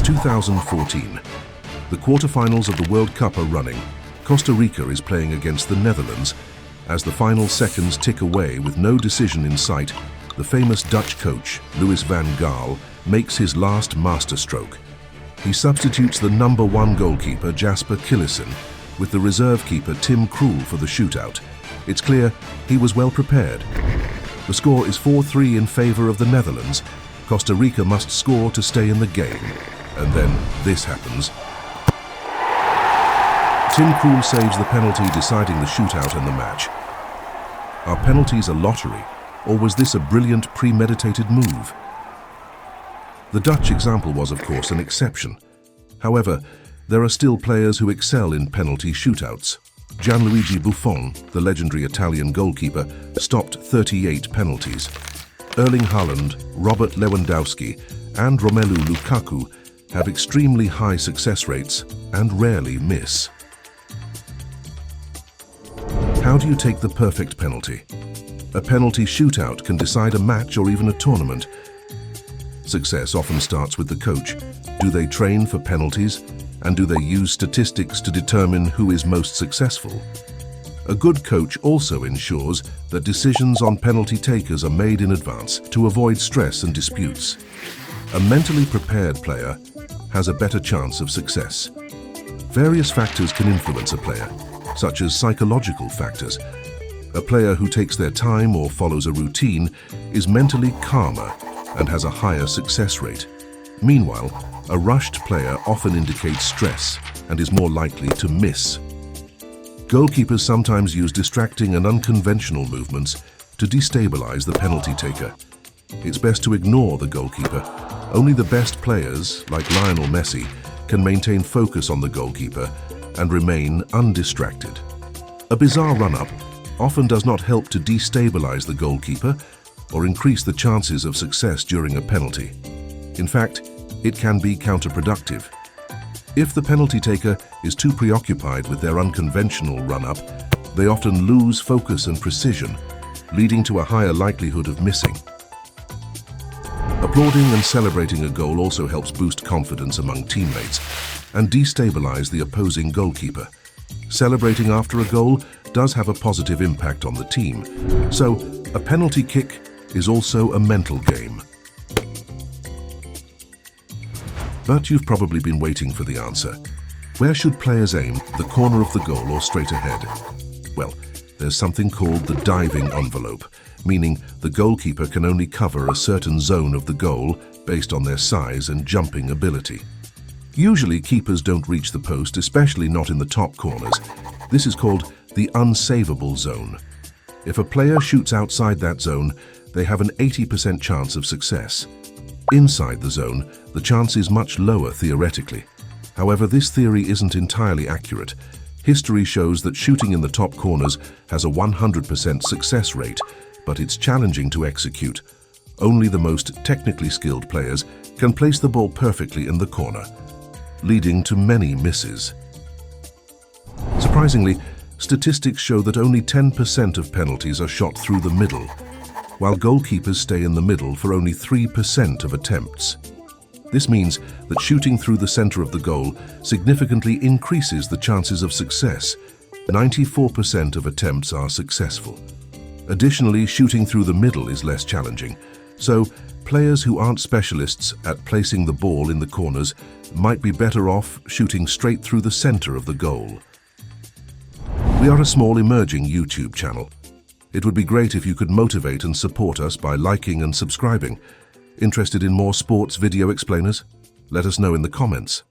2014. The quarterfinals of the World Cup are running. Costa Rica is playing against the Netherlands. As the final seconds tick away with no decision in sight, the famous Dutch coach, Louis van Gaal, makes his last masterstroke. He substitutes the #1 goalkeeper, Jasper Cillessen, with the reserve keeper, Tim Krul, for the shootout. It's clear he was well prepared. The score is 4-3 in favor of the Netherlands. Costa Rica must score to stay in the game. And then this happens. Tim Krul saves the penalty, deciding the shootout and the match. Are penalties a lottery, or was this a brilliant, premeditated move? The Dutch example was, of course, an exception. However, there are still players who excel in penalty shootouts. Gianluigi Buffon, the legendary Italian goalkeeper, stopped 38 penalties. Erling Haaland, Robert Lewandowski, and Romelu Lukaku have extremely high success rates and rarely miss. How do you take the perfect penalty? A penalty shootout can decide a match or even a tournament. Success often starts with the coach. Do they train for penalties? And do they use statistics to determine who is most successful? A good coach also ensures that decisions on penalty takers are made in advance to avoid stress and disputes. A mentally prepared player has a better chance of success. Various factors can influence a player, such as psychological factors. A player who takes their time or follows a routine is mentally calmer and has a higher success rate. Meanwhile, a rushed player often indicates stress and is more likely to miss. Goalkeepers sometimes use distracting and unconventional movements to destabilize the penalty taker. It's best to ignore the goalkeeper. Only the best players, like Lionel Messi, can maintain focus on the goalkeeper and remain undistracted. A bizarre run-up often does not help to destabilize the goalkeeper or increase the chances of success during a penalty. In fact, it can be counterproductive. If the penalty taker is too preoccupied with their unconventional run-up, they often lose focus and precision, leading to a higher likelihood of missing. Applauding and celebrating a goal also helps boost confidence among teammates and destabilize the opposing goalkeeper. Celebrating after a goal does have a positive impact on the team, so a penalty kick is also a mental game. But you've probably been waiting for the answer. Where should players aim, the corner of the goal or straight ahead? Well, there's something called the diving envelope, meaning the goalkeeper can only cover a certain zone of the goal based on their size and jumping ability. Usually, keepers don't reach the post, especially not in the top corners. This is called the unsavable zone. If a player shoots outside that zone, they have an 80% chance of success. Inside the zone, the chance is much lower theoretically. However, this theory isn't entirely accurate. History shows that shooting in the top corners has a 100% success rate, but it's challenging to execute. Only the most technically skilled players can place the ball perfectly in the corner, leading to many misses. Surprisingly, statistics show that only 10% of penalties are shot through the middle, while goalkeepers stay in the middle for only 3% of attempts. This means that shooting through the center of the goal significantly increases the chances of success. 94% of attempts are successful. Additionally, shooting through the middle is less challenging, so players who aren't specialists at placing the ball in the corners might be better off shooting straight through the center of the goal. We are a small emerging YouTube channel. It would be great if you could motivate and support us by liking and subscribing. Interested in more sports video explainers? Let us know in the comments.